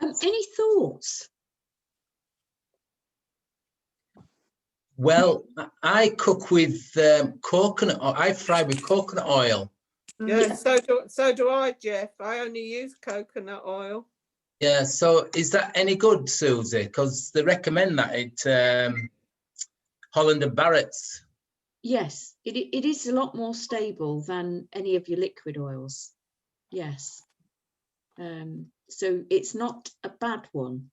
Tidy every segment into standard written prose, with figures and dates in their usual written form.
Any thoughts? Well, I cook with coconut. I fry with coconut oil. Yeah, so do I, Jeff. I only use coconut oil. Yeah. So is that any good, Susie? Because they recommend that at Holland and Barrett's. Yes, it is a lot more stable than any of your liquid oils. Yes. So it's not a bad one.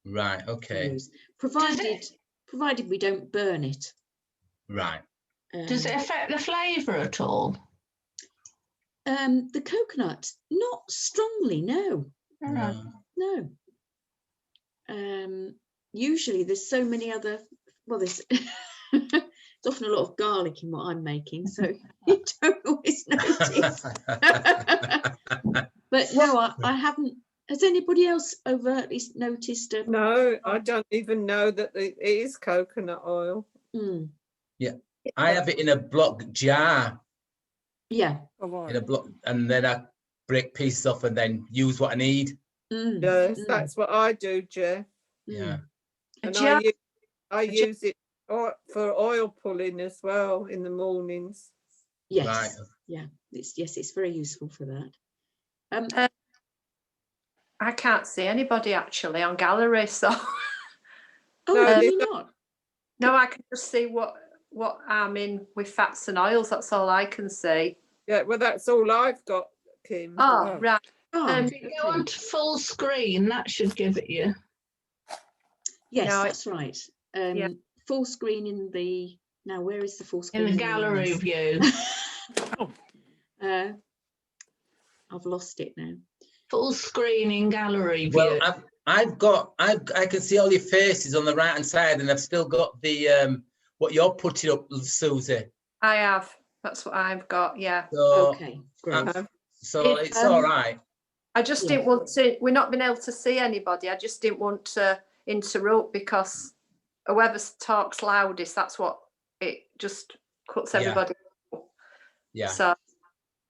Right. Okay. Provided we don't burn it. Right. Does it affect the flavour at all? The coconut, not strongly, no. No. Usually there's so many other, well, there's it's often a lot of garlic in what I'm making, so you don't always notice. But no, I haven't. Has anybody else overtly noticed? No, I don't even know that it is coconut oil. Yeah, I have it in a block jar. Yeah. In a block, and then I break pieces off and then use what I need. Yes, that's what I do, Jeff. Yeah. And I use it for oil pulling as well in the mornings. Yes. Right. Yeah. It's very useful for that. I can't see anybody actually on gallery, so Oh, No, no, they you're not. no, I can just see what I'm in with fats and oils. That's all I can see. Yeah, well, that's all I've got, Kim. Oh, right. If you go on to full screen, that should give it you. Yes, No, that's right. yeah. Full screen in the, now where is the full screen? In the gallery view. I've lost it now. Full screen in gallery view. Well, I can see all your faces on the right hand side, and I've still got the what you're putting up, Susie. I have. That's what I've got. Yeah. So, Okay, great. So it's all right. I just didn't want to. We're not been able to see anybody. I just didn't want to interrupt because whoever talks loudest, that's what it just cuts everybody. Yeah. So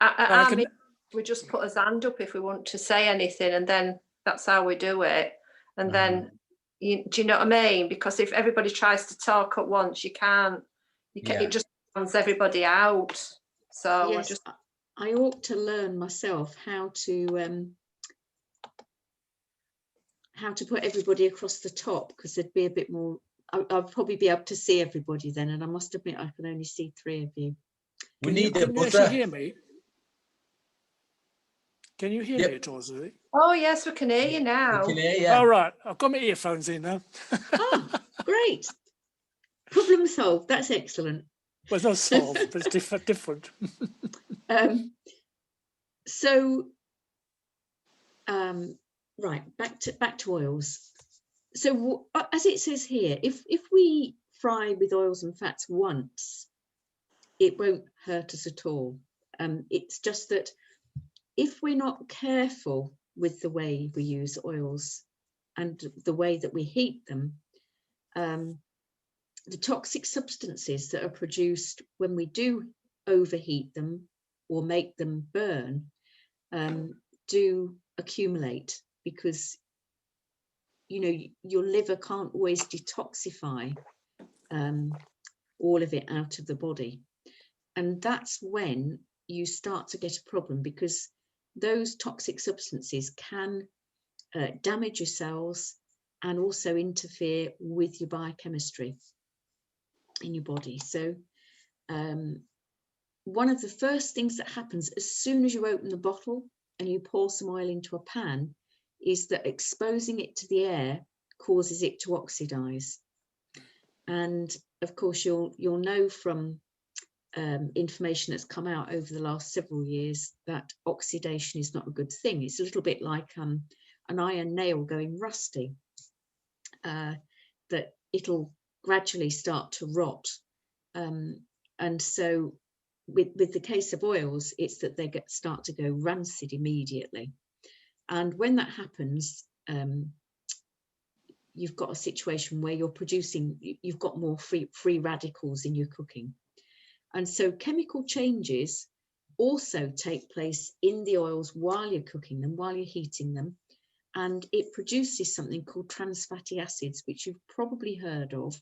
I mean, we just put a hand up if we want to say anything, and then that's how we do it. And then, do you know what I mean? Because if everybody tries to talk at once, you can't. It just runs everybody out. So yes, I ought to learn myself how to put everybody across the top, because there'd be a bit more. I'll probably be able to see everybody then, and I must admit I can only see 3 of you. We need a Can you buzzer. actually hear me? Can you hear me at all, Susie? Oh yes, we can hear you now. We can hear you. All right, I've got my earphones in now. Oh, great. Problem solved. That's excellent. Well, it's not solved, but it's different. Right, back to oils. So as it says here, if we fry with oils and fats once, it won't hurt us at all. It's just that if we're not careful with the way we use oils and the way that we heat them, the toxic substances that are produced when we do overheat them or make them burn do accumulate, because your liver can't always detoxify all of it out of the body, and that's when you start to get a problem, because those toxic substances can damage your cells and also interfere with your biochemistry in your body. So one of the first things that happens as soon as you open the bottle and you pour some oil into a pan is that exposing it to the air causes it to oxidize. And of course you'll know from information that's come out over the last several years that oxidation is not a good thing. It's a little bit like an iron nail going rusty, that it'll gradually start to rot. And so with the case of oils, it's that they start to go rancid immediately. And when that happens, you've got a situation where you've got more free radicals in your cooking. And so chemical changes also take place in the oils while you're cooking them, while you're heating them. And it produces something called trans fatty acids, which you've probably heard of.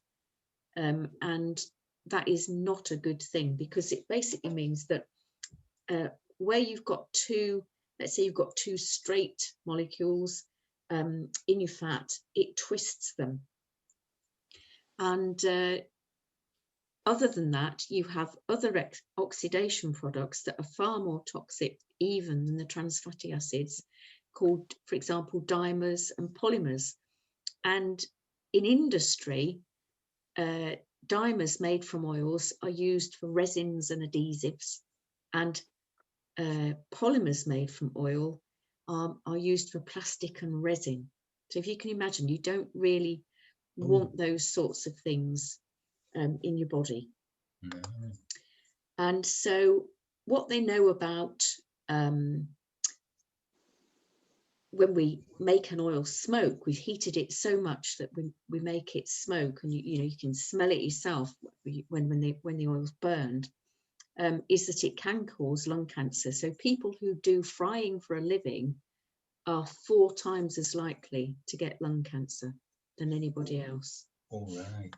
And that is not a good thing, because it basically means that where you've got two, let's say you've got two straight molecules in your fat, it twists them. And other than that, you have other oxidation products that are far more toxic even than the trans fatty acids, called, for example, dimers and polymers. And in industry, dimers made from oils are used for resins and adhesives, and polymers made from oil are used for plastic and resin. So if you can imagine, you don't really want those sorts of things in your body. No. And so what they know about when we make an oil smoke, we've heated it so much that we make it smoke, and you can smell it yourself when the oil's burned, is that it can cause lung cancer. So people who do frying for a living are 4 times as likely to get lung cancer than anybody else. All right.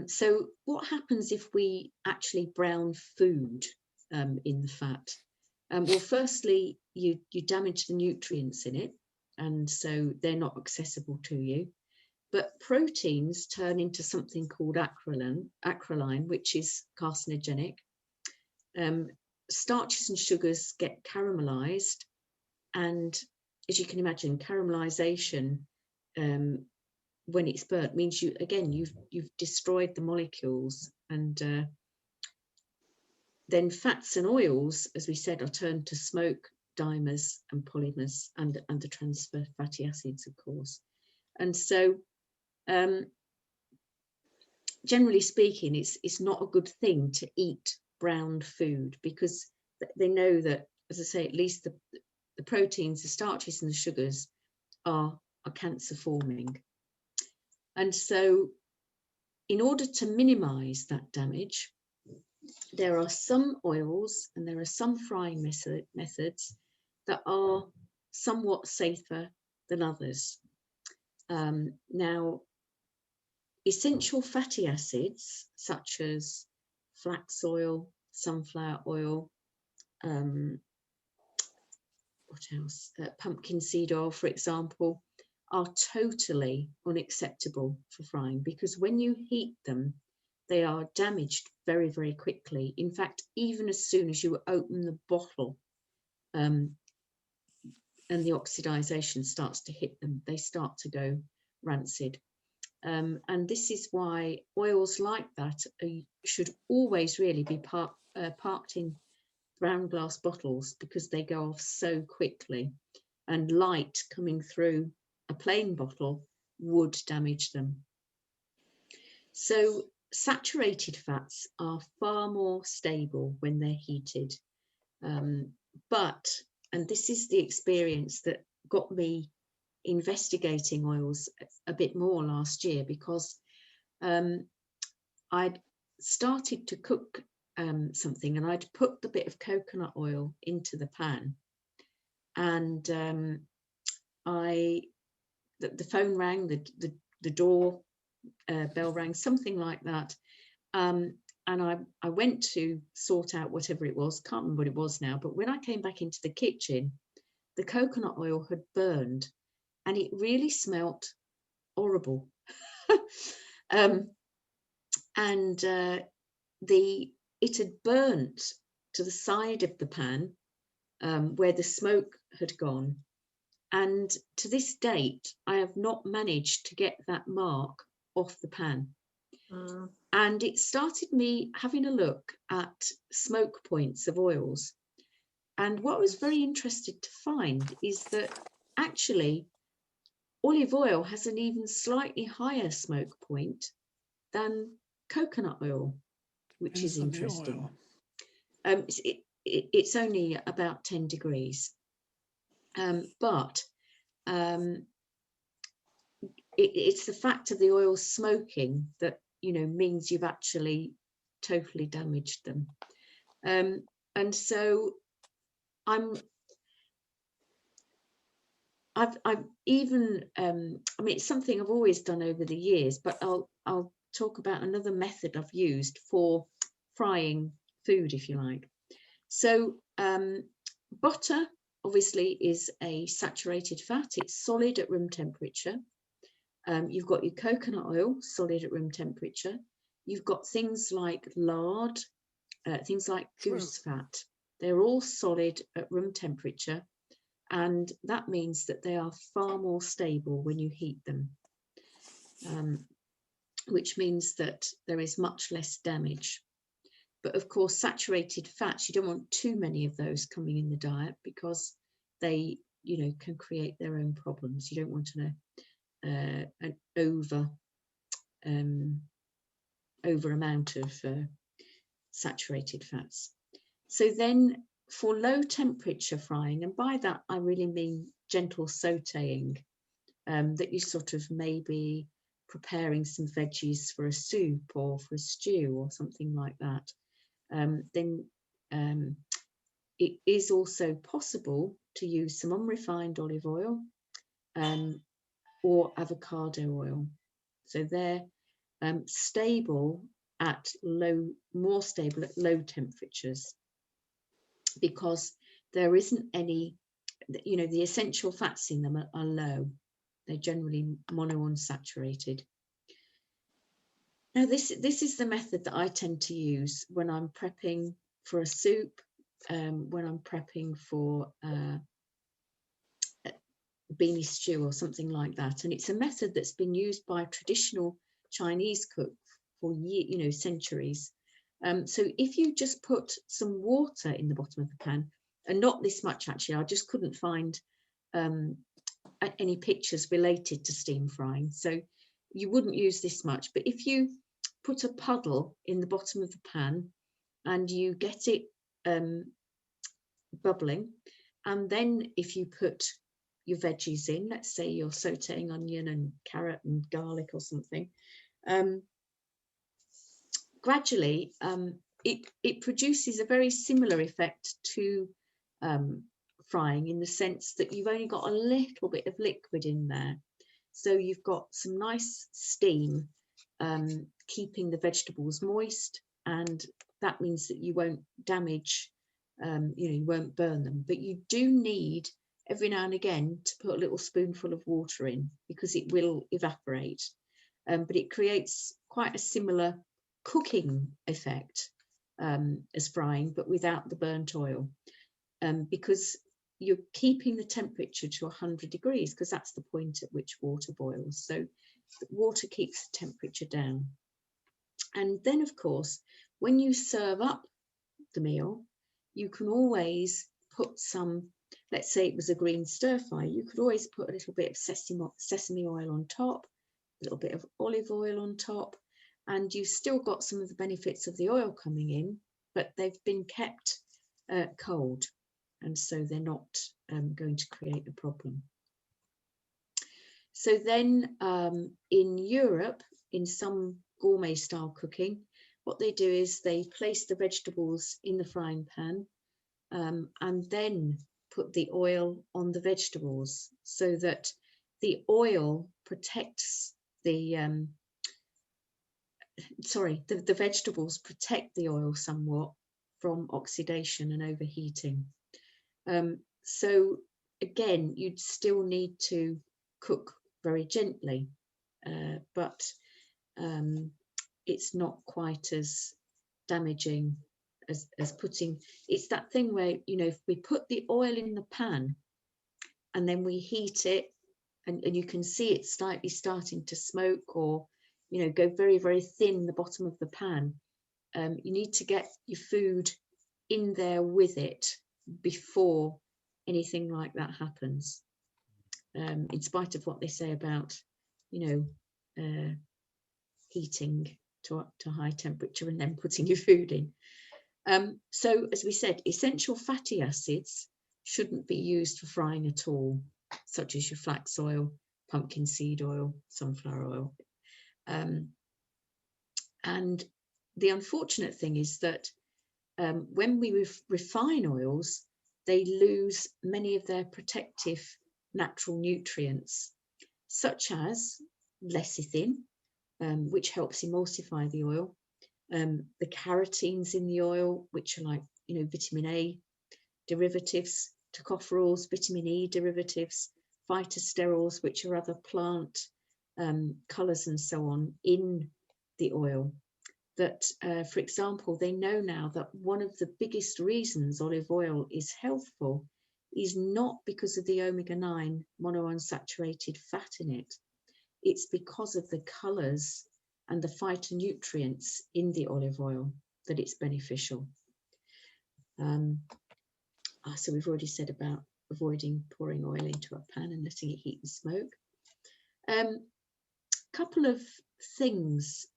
So what happens if we actually brown food in the fat? Well, firstly, you damage the nutrients in it, and so they're not accessible to you. But proteins turn into something called acrolein, which is carcinogenic. Starches and sugars get caramelized, and as you can imagine, caramelization when it's burnt means you've destroyed the molecules, and then fats and oils, as we said, are turned to smoke, dimers and polymers, and the trans fatty acids, of course. And so generally speaking, it's not a good thing to eat browned food, because they know that, as I say, at least the proteins, the starches and the sugars are cancer forming. And so in order to minimize that damage, there are some oils and there are some frying methods that are somewhat safer than others. Now, essential fatty acids such as flax oil, sunflower oil, what else? Pumpkin seed oil, for example, are totally unacceptable for frying, because when you heat them, they are damaged very, very quickly. In fact, even as soon as you open the bottle and the oxidization starts to hit them, they start to go rancid. And this is why oils like that should always really be parked in brown glass bottles, because they go off so quickly, and light coming through a plain bottle would damage them. So saturated fats are far more stable when they're heated. But, and this is the experience that got me investigating oils a bit more last year, because I'd started to cook something, and I'd put the bit of coconut oil into the pan, and the phone rang, the door bell rang, something like that, and I went to sort out whatever it was, can't remember what it was now, but when I came back into the kitchen, the coconut oil had burned, and it really smelt horrible. And it had burnt to the side of the pan where the smoke had gone, and to this date I have not managed to get that mark off the pan. And it started me having a look at smoke points of oils, and what I was very interested to find is that actually olive oil has an even slightly higher smoke point than coconut oil, which is interesting. It's only about 10 degrees, but it's the fact of the oil smoking that means you've actually totally damaged them. And so I've even, I mean, it's something I've always done over the years, but I'll talk about another method I've used for frying food, if you like. So butter obviously is a saturated fat. It's solid at room temperature. You've got your coconut oil, solid at room temperature. You've got things like lard, things like goose fat. They're all solid at room temperature. And that means that they are far more stable when you heat them, which means that there is much less damage. But of course, saturated fats, you don't want too many of those coming in the diet because they, you know, can create their own problems. You don't want an over amount of saturated fats. So then for low temperature frying, and by that I really mean gentle sauteing, that you sort of maybe preparing some veggies for a soup or for a stew or something like that, then it is also possible to use some unrefined olive oil or avocado oil. So they're stable at more stable at low temperatures, because there isn't any, you know, the essential fats in them are low. They're generally monounsaturated. Now this is the method that I tend to use when I'm prepping for a soup, when I'm prepping for beanie stew or something like that. And it's a method that's been used by traditional Chinese cooks for centuries. So if you just put some water in the bottom of the pan, and not this much actually, I just couldn't find any pictures related to steam frying, so you wouldn't use this much. But if you put a puddle in the bottom of the pan and you get it bubbling, and then if you put your veggies in, let's say you're sauteing onion and carrot and garlic or something, gradually it produces a very similar effect to frying, in the sense that you've only got a little bit of liquid in there, so you've got some nice steam keeping the vegetables moist, and that means that you won't damage, you won't burn them. But you do need every now and again to put a little spoonful of water in, because it will evaporate, but it creates quite a similar cooking effect as frying, but without the burnt oil, because you're keeping the temperature to 100 degrees, because that's the point at which water boils. So water keeps the temperature down. And then of course, when you serve up the meal, you can always put some, let's say it was a green stir fry, you could always put a little bit of sesame oil on top, a little bit of olive oil on top, and you've still got some of the benefits of the oil coming in, but they've been kept cold, and so they're not going to create a problem. So then in Europe, in some gourmet style cooking, what they do is they place the vegetables in the frying pan and then put the oil on the vegetables, so that the oil protects the the vegetables protect the oil somewhat from oxidation and overheating. So again, you'd still need to cook very gently, but it's not quite as damaging as putting, it's that thing where, if we put the oil in the pan and then we heat it, and you can see it slightly starting to smoke, or go very, very thin the bottom of the pan, you need to get your food in there with it before anything like that happens, in spite of what they say about heating to high temperature and then putting your food in. So as we said, essential fatty acids shouldn't be used for frying at all, such as your flax oil, pumpkin seed oil, sunflower oil. And the unfortunate thing is that when we refine oils, they lose many of their protective natural nutrients, such as lecithin, which helps emulsify the oil, the carotenes in the oil, which are like, vitamin A derivatives, tocopherols, vitamin E derivatives, phytosterols, which are other plant colours and so on in the oil. That, for example, they know now that one of the biggest reasons olive oil is healthful is not because of the omega-9 monounsaturated fat in it. It's because of the colours and the phytonutrients in the olive oil that it's beneficial. So we've already said about avoiding pouring oil into a pan and letting it heat and smoke. Couple of things.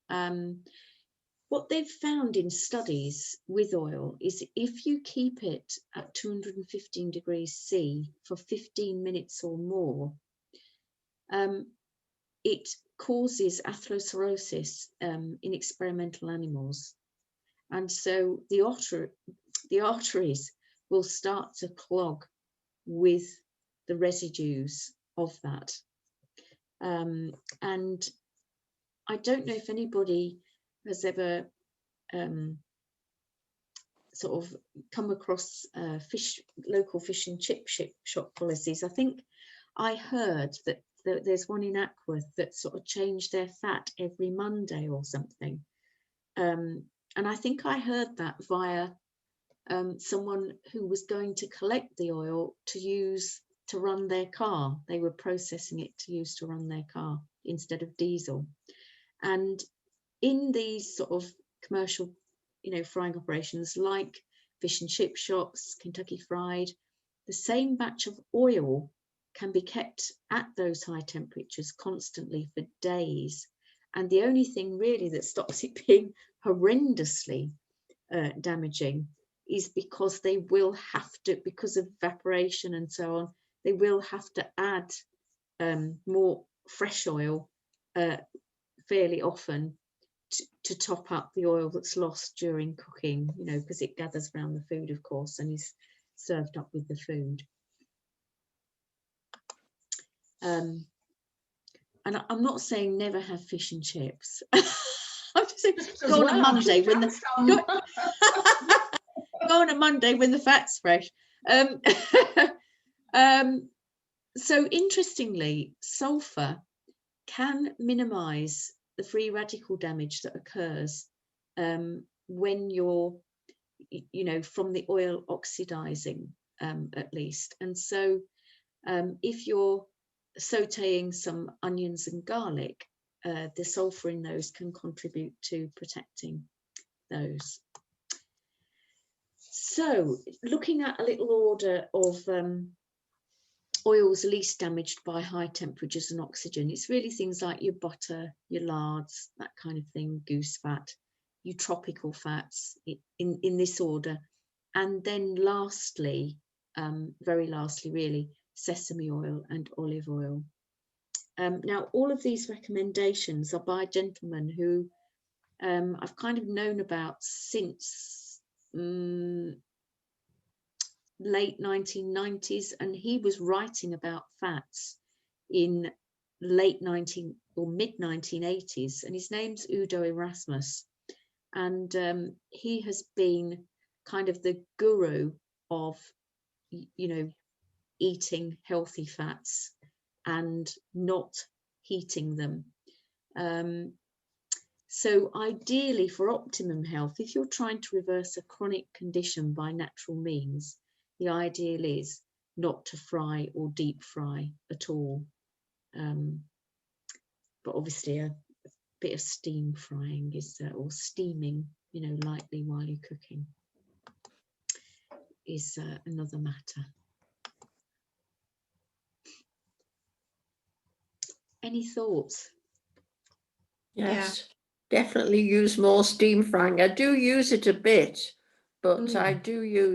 What they've found in studies with oil is if you keep it at 215 degrees C for 15 minutes or more, it causes atherosclerosis in experimental animals. And so the arteries will start to clog with the residues of that. And I don't know if anybody has ever sort of come across local fish and chip shop policies. I think I heard that there's one in Ackworth that sort of changed their fat every Monday or something. And I think I heard that via someone who was going to collect the oil to use to run their car. They were processing it to use to run their car instead of diesel. And in these sort of commercial, frying operations like fish and chip shops, Kentucky Fried, the same batch of oil can be kept at those high temperatures constantly for days. And the only thing really that stops it being horrendously damaging is because they will have to, because of evaporation and so on, they will have to add more fresh oil fairly often to top up the oil that's lost during cooking, because it gathers around the food, of course, and is served up with the food. And I'm not saying never have fish and chips. I'm just saying go on a Monday when the go on a Monday when the fat's fresh. So interestingly, sulfur can minimize the free radical damage that occurs when you're, from the oil oxidizing, at least. And so if you're sauteing some onions and garlic, the sulfur in those can contribute to protecting those. So looking at a little order of oils least damaged by high temperatures and oxygen, it's really things like your butter, your lards, that kind of thing, goose fat, your tropical fats in this order. And then lastly, very lastly really, sesame oil and olive oil. Now, all of these recommendations are by a gentleman who I've kind of known about since late 1990s, and he was writing about fats in late mid 1980s, and his name's Udo Erasmus, and he has been kind of the guru of eating healthy fats and not heating them. So ideally for optimum health, if you're trying to reverse a chronic condition by natural means, the ideal is not to fry or deep fry at all. But obviously a bit of steam frying is, or steaming, lightly while you're cooking is another matter. Any thoughts? Yes, definitely use more steam frying. I do use it a bit, but I do use